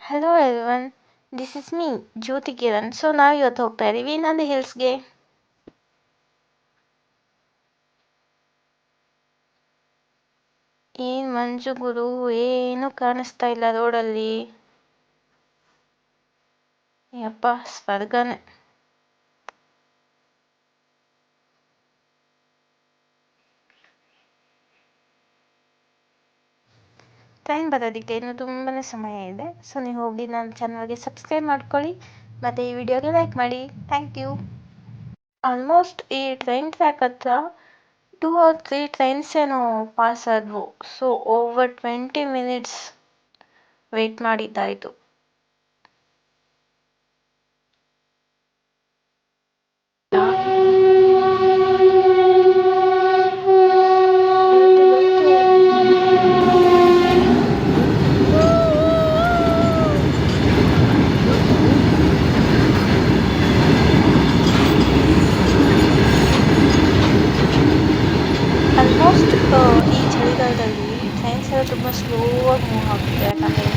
Hello everyone, this is me, Jyoti Kiran. So now ಇವತ್ತು ಹೋಗ್ತಾ ಇದೀವಿ ನಂದಿ ಹಿಲ್ಸ್ಗೆ. ಏನ್ ಮಂಜು ಗುರು, ಏನು ಕಾಣಿಸ್ತಾ ಇಲ್ಲ ರೋಡಲ್ಲಿ. ಯಪ್ಪ ಸ್ವರ್ಗನೇ. ಟ್ರೈನ್ ಬರೋದಕ್ಕೆ ಇನ್ನು ತುಂಬಾನೇ ಸಮಯ ಇದೆ. ಸೊ ನೀವು ಹೋಗಿ ನನ್ನ ಚಾನಲ್ಗೆ ಸಬ್ಸ್ಕ್ರೈಬ್ ಮಾಡ್ಕೊಳ್ಳಿ ಮತ್ತು ಈ ವಿಡಿಯೋಗೆ ಲೈಕ್ ಮಾಡಿ. Thank you. ಆಲ್ಮೋಸ್ಟ್ ಈ ಟ್ರೈನ್ ಟ್ರ್ಯಾಕ್ ಹತ್ರ 2 or 3 ಟ್ರೈನ್ಸ್ ಏನೋ ಪಾಸ್ ಆದವು. ಸೊ ಓವರ್ 20 minutes ವೆಯ್ಟ್ ಮಾಡಿದ್ದಾಯಿತು. ಆಲ್ಮೋಸ್ಟ್ ಈ ಚಳಿಗಾಲದಲ್ಲಿ ಟ್ರೈನ್ಸ್ ಎಲ್ಲ ತುಂಬ ಸ್ಲೋ ಆಗಿ ಮೂವ್ ಆಗುತ್ತೆ, ಯಾಕಂದರೆ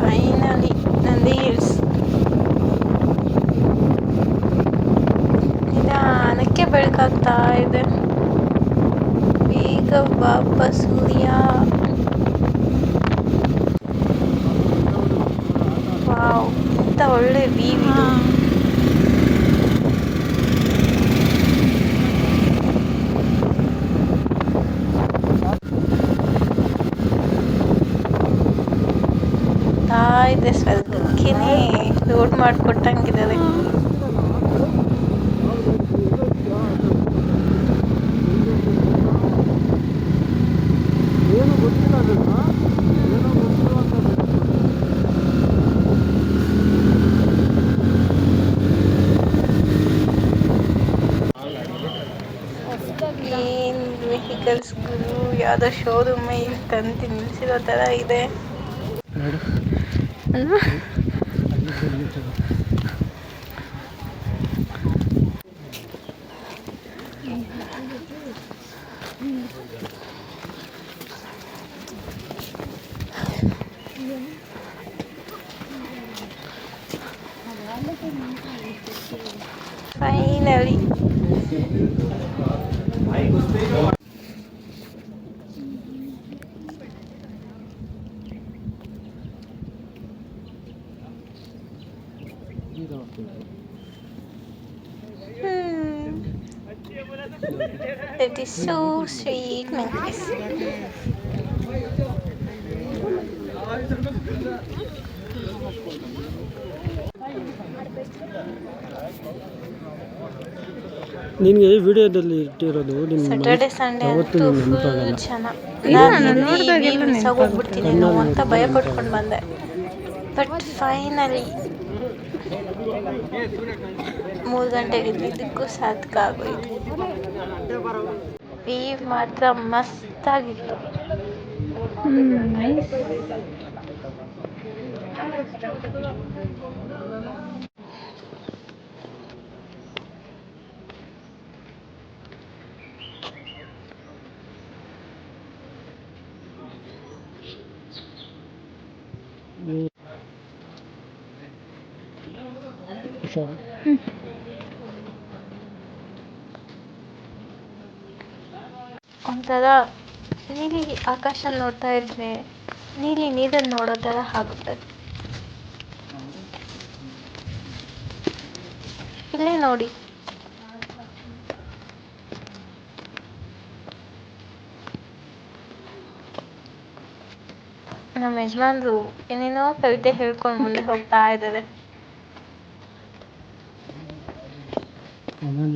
ಫೈನಲಿ ನಂದಿ ಹಿಲ್ಸ್. ನಿಧಾನಕ್ಕೆ ಬೆಳಕಾಗ್ತಾ ಇದೆ. ಬೇಗ ಬಾಪ ಸೂರ್ಯ. ವಾವ್, ಎಂತ ಒಳ್ಳೆ ವ್ಯೂ ಇದು. ಇದೆ ಸ್ವರ್ಗಕ್ಕೇನೆ ರೋಡ್ ಮಾಡಿಕೊಟ್ಟಂಗಿದ್ದಾರೆ. ಏನ್ ವೆಹಿಕಲ್ಸ್ ಗುರು, ಯಾವುದೋ ಶೋರೂಮ್ ಇಲ್ಲಿ ತಂದು ನಿಲ್ಸಿರೋ ಥರ ಇದೆ ಅಲ್ವಾ? Finally it is so sweet, Mankis. ನಿನಗೆ ಈ ವಿಡಿಯೋದಲ್ಲಿ ಇಟ್ಟಿರೋದು ಸ್ಯಾಟರ್ಡೆ ಸಂಡೇ ಅಂತೂ ಫುಲ್ ಚೆನ್ನಾಗಿ. ನಾನು ಮಿಸ್ ಆಗೋಗ್ಬಿಡ್ತೀನೇನೋ ಅಂತ ಭಯ ಪಟ್ಕೊಂಡು ಬಂದೆ. ಬಟ್ ಫೈನಲಿ 3 ಗಂಟೆಗೆ ಇದ್ದಿದ್ದಕ್ಕೂ ಸಾರ್ಥಕ ಆಗೋಯ್ತು. ವ್ಯೂ ಮಾತ್ರ ಮಸ್ತಾಗಿತ್ತು. ಒಂಥರ ನೀಲಿ ಆಕಾಶ ನೋಡ್ತಾ ಇದ್ರೆ ನೀಲಿ ನೀರನ್ನು ನೋಡೋ ಥರ ಆಗುತ್ತೆ. ಇಲ್ಲೇ ನೋಡಿ, ನಮ್ಮ ಯಜಮಾನ್ರು ಏನೇನೋ ಕವಿತೆ ಹೇಳ್ಕೊಂಡು ಮುಂದೆ ಹೋಗ್ತಾ ಇದ್ದಾರೆ.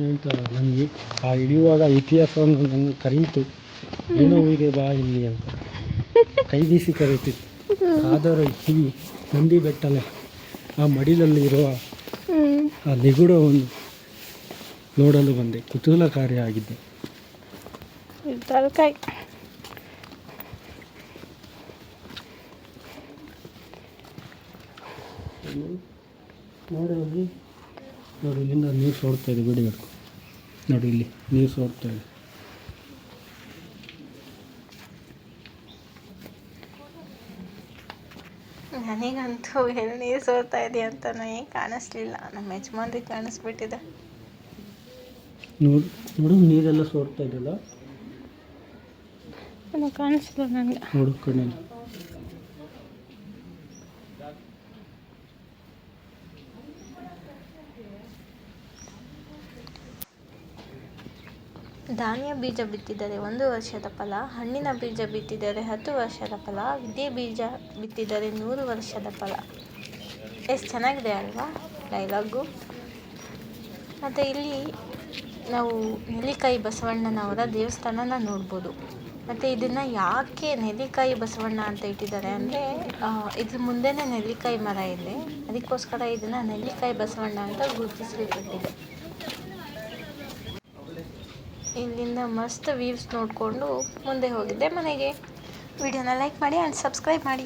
ಹೇಳ್ತಾರೆ ನನಗೆ ಆ ಹಿಡಿಯುವಾಗ ಇತಿಹಾಸವನ್ನು ನನಗೆ ಕರೀತು, ಏನೋ ಊರಿಗೆ ಬಾ ಇಲ್ಲಿ ಅಂತ ಕೈ ಬೀಸಿ ಕರೀತಿತ್ತು. ಆದರೂ ಈ ನಂದಿ ಬೆಟ್ಟಲೆ ಆ ಮಡಿಲಲ್ಲಿ ಇರುವ ಆ ನಿಗೂಢವನ್ನು ನೋಡಲು ಬಂದೆ, ಕುತೂಹಲಕಾರಿಯಾಗಿದ್ದೆ. ನೋಡಿ ಅಲ್ಲಿ, ನೋಡಿ ಇಲ್ಲಿಂದ ನೀರು ಸೋಡ್ತಾ ಇದೆ, ಬಿಡಿ ಹಿಡ್ಕೊ. ನೋಡಿ ಇಲ್ಲಿ ನೀರು ಸೋಡ್ತಾ ಇದೆ. ನನಗಂತೂ ಎಲ್ಲಿ ನೀರು ಸೋರ್ತಾ ಇದೆ ಅಂತಲೇ ಕಾಣಿಸ್ಲಿಲ್ಲ, ನಮ್ಮ ಯಜಮಾನ್ರಿಗೆ ಕಾಣಿಸ್ಬಿಟ್ಟಿದೆ. ನೋಡಿ ನೋಡು ನೀರೆಲ್ಲ ಸೋರ್ತಾ ಇದೆಯಲ್ಲ, ಕಾಣಿಸ್ಲಿಲ್ಲ ನನಗೆ. ನೋಡು ಕಣ್ಣಲ್ಲಿ. ಧಾನ್ಯ ಬೀಜ ಬಿತ್ತಿದರೆ 1 ವರ್ಷದ ಫಲ, ಹಣ್ಣಿನ ಬೀಜ ಬಿತ್ತಿದರೆ 10 ವರ್ಷದ ಫಲ, ವಿದ್ಯೆ ಬೀಜ ಬಿತ್ತಿದರೆ 100 ವರ್ಷದ ಫಲ. ಎಷ್ಟು ಚೆನ್ನಾಗಿದೆ ಅಲ್ವಾ ಡೈಲಾಗು. ಮತ್ತು ಇಲ್ಲಿ ನಾವು ನೆಲ್ಲಿಕಾಯಿ ಬಸವಣ್ಣನವರ ದೇವಸ್ಥಾನನ ನೋಡ್ಬೋದು. ಮತ್ತು ಇದನ್ನು ಯಾಕೆ ನೆಲ್ಲಿಕಾಯಿ ಬಸವಣ್ಣ ಅಂತ ಇಟ್ಟಿದ್ದಾರೆ ಅಂದರೆ ಇದ್ರ ಮುಂದೆನೇ ನೆಲ್ಲಿಕಾಯಿ ಮರ ಇದೆ, ಅದಕ್ಕೋಸ್ಕರ ಇದನ್ನು ನೆಲ್ಲಿಕಾಯಿ ಬಸವಣ್ಣ ಅಂತ ಗುರುತಿಸಲ್ಪಟ್ಟಿದೆ. ಇಲ್ಲಿಂದ ಮಸ್ತ್ ವ್ಯೂಸ್ ನೋಡಿಕೊಂಡು ಮುಂದೆ ಹೋಗಿದ್ದೆ ಮನೆಗೆ. ವಿಡಿಯೋನ ಲೈಕ್ ಮಾಡಿ ಆ್ಯಂಡ್ ಸಬ್ಸ್ಕ್ರೈಬ್ ಮಾಡಿ.